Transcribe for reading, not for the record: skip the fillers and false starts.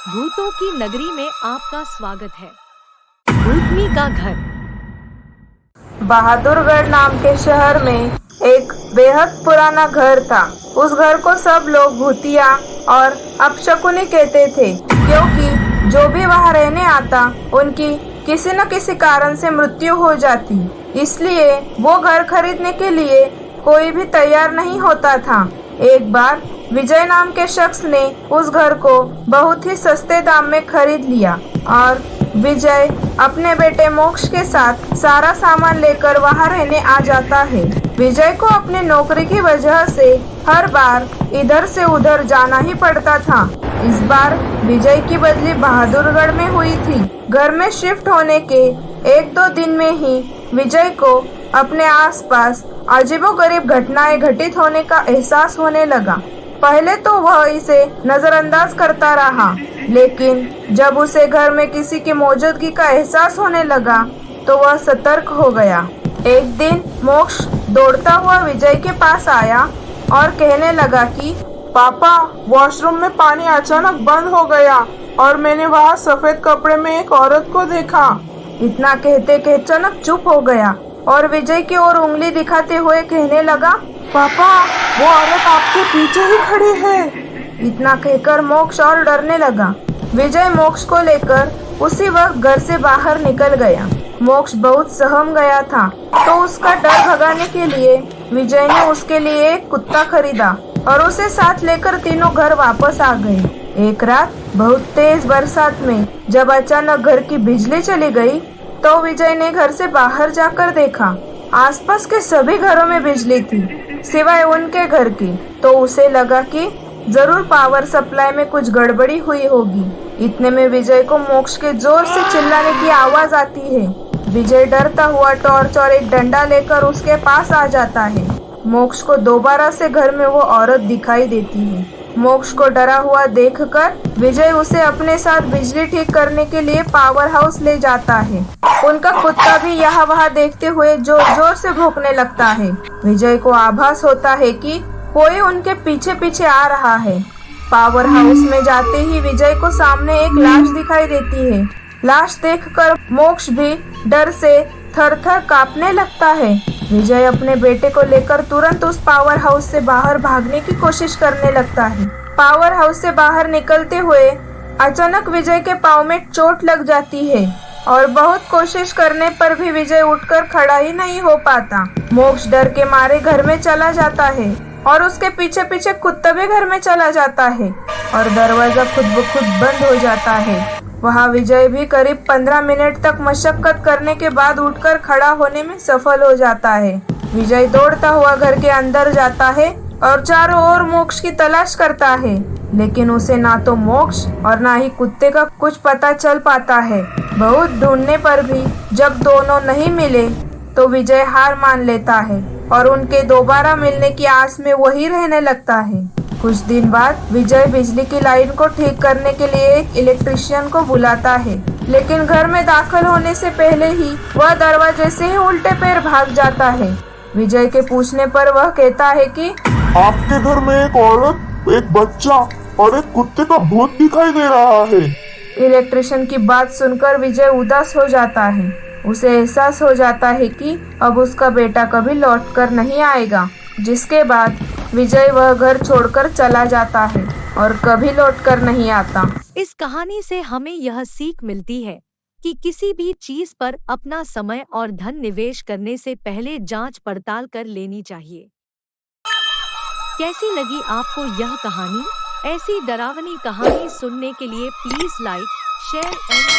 भूतों की नगरी में आपका स्वागत है। भूतनी का घर। बहादुरगढ़ नाम के शहर में एक बेहद पुराना घर था। उस घर को सब लोग भूतिया और अपशकुनी कहते थे, क्योंकि जो भी वहां रहने आता उनकी किसी न किसी कारण से मृत्यु हो जाती। इसलिए वो घर खरीदने के लिए कोई भी तैयार नहीं होता था। एक बार विजय नाम के शख्स ने उस घर को बहुत ही सस्ते दाम में खरीद लिया और विजय अपने बेटे मोक्ष के साथ सारा सामान लेकर वहां रहने आ जाता है। विजय को अपनी नौकरी की वजह से हर बार इधर से उधर जाना ही पड़ता था। इस बार विजय की बदली बहादुरगढ़ में हुई थी। घर में शिफ्ट होने के 1-2 दिन में ही विजय को अपने आसपास अजीबोगरीब घटनाएं घटित होने का एहसास होने लगा। पहले तो वह इसे नजरअंदाज करता रहा, लेकिन जब उसे घर में किसी की मौजूदगी का एहसास होने लगा तो वह सतर्क हो गया। एक दिन मोक्ष दौड़ता हुआ विजय के पास आया और कहने लगा कि पापा, वॉशरूम में पानी अचानक बंद हो गया और मैंने वहाँ सफेद कपड़े में एक औरत को देखा। इतना कहते कि अचानक चुप हो गया और विजय की ओर उंगली दिखाते हुए कहने लगा, पापा, वो औरत आपके पीछे ही खड़ी है। इतना कहकर मोक्ष और डरने लगा। विजय मोक्ष को लेकर उसी वक्त घर से बाहर निकल गया। मोक्ष बहुत सहम गया था, तो उसका डर भगाने के लिए विजय ने उसके लिए एक कुत्ता खरीदा और उसे साथ लेकर तीनों घर वापस आ गए। एक रात बहुत तेज बरसात में जब अचानक घर की बिजली चली गई, तो विजय ने घर से बाहर जाकर देखा। आसपास के सभी घरों में बिजली थी, सिवाय उनके घर की। तो उसे लगा कि जरूर पावर सप्लाई में कुछ गड़बड़ी हुई होगी। इतने में विजय को मोक्ष के जोर से चिल्लाने की आवाज आती है। विजय डरता हुआ टॉर्च और एक डंडा लेकर उसके पास आ जाता है। मोक्ष को दोबारा से घर में वो औरत दिखाई देती है। मोक्ष को डरा हुआ देखकर विजय उसे अपने साथ बिजली ठीक करने के लिए पावर हाउस ले जाता है। उनका कुत्ता भी यहाँ वहाँ देखते हुए जोर जोर से भौंकने लगता है। विजय को आभास होता है कि कोई उनके पीछे पीछे आ रहा है। पावर हाउस में जाते ही विजय को सामने एक लाश दिखाई देती है। लाश देखकर मोक्ष भी डर से थर-थर कांपने लगता है। विजय अपने बेटे को लेकर तुरंत उस पावर हाउस से बाहर भागने की कोशिश करने लगता है। पावर हाउस से बाहर निकलते हुए अचानक विजय के पाँव में चोट लग जाती है और बहुत कोशिश करने पर भी विजय उठकर खड़ा ही नहीं हो पाता। मोक्ष डर के मारे घर में चला जाता है और उसके पीछे पीछे कुत्ता भी घर में चला जाता है और दरवाजा खुद ब खुद बंद हो जाता है। वहाँ विजय भी करीब 15 मिनट तक मशक्कत करने के बाद उठकर खड़ा होने में सफल हो जाता है। विजय दौड़ता हुआ घर के अंदर जाता है और चारों ओर मोक्ष की तलाश करता है, लेकिन उसे ना तो मोक्ष और ना ही कुत्ते का कुछ पता चल पाता है। बहुत ढूंढने पर भी जब दोनों नहीं मिले तो विजय हार मान लेता है और उनके दोबारा मिलने की आस में वही रहने लगता है। कुछ दिन बाद विजय बिजली की लाइन को ठीक करने के लिए एक इलेक्ट्रिशियन को बुलाता है, लेकिन घर में दाखिल होने से पहले ही वह दरवाजे से ही उल्टे पैर भाग जाता है। विजय के पूछने पर वह कहता है कि आपके घर में एक औरत, एक बच्चा और एक कुत्ते का भूत दिखाई दे रहा है। इलेक्ट्रिशियन की बात सुनकर विजय उदास हो जाता है। उसे एहसास हो जाता है कि अब उसका बेटा कभी लौटकर नहीं आएगा, जिसके बाद विजय वह घर छोड़कर चला जाता है और कभी लौटकर नहीं आता। इस कहानी से हमें यह सीख मिलती है कि किसी भी चीज पर अपना समय और धन निवेश करने से पहले जांच पड़ताल कर लेनी चाहिए। कैसी लगी आपको यह कहानी? ऐसी डरावनी कहानी सुनने के लिए प्लीज लाइक, शेयर एंड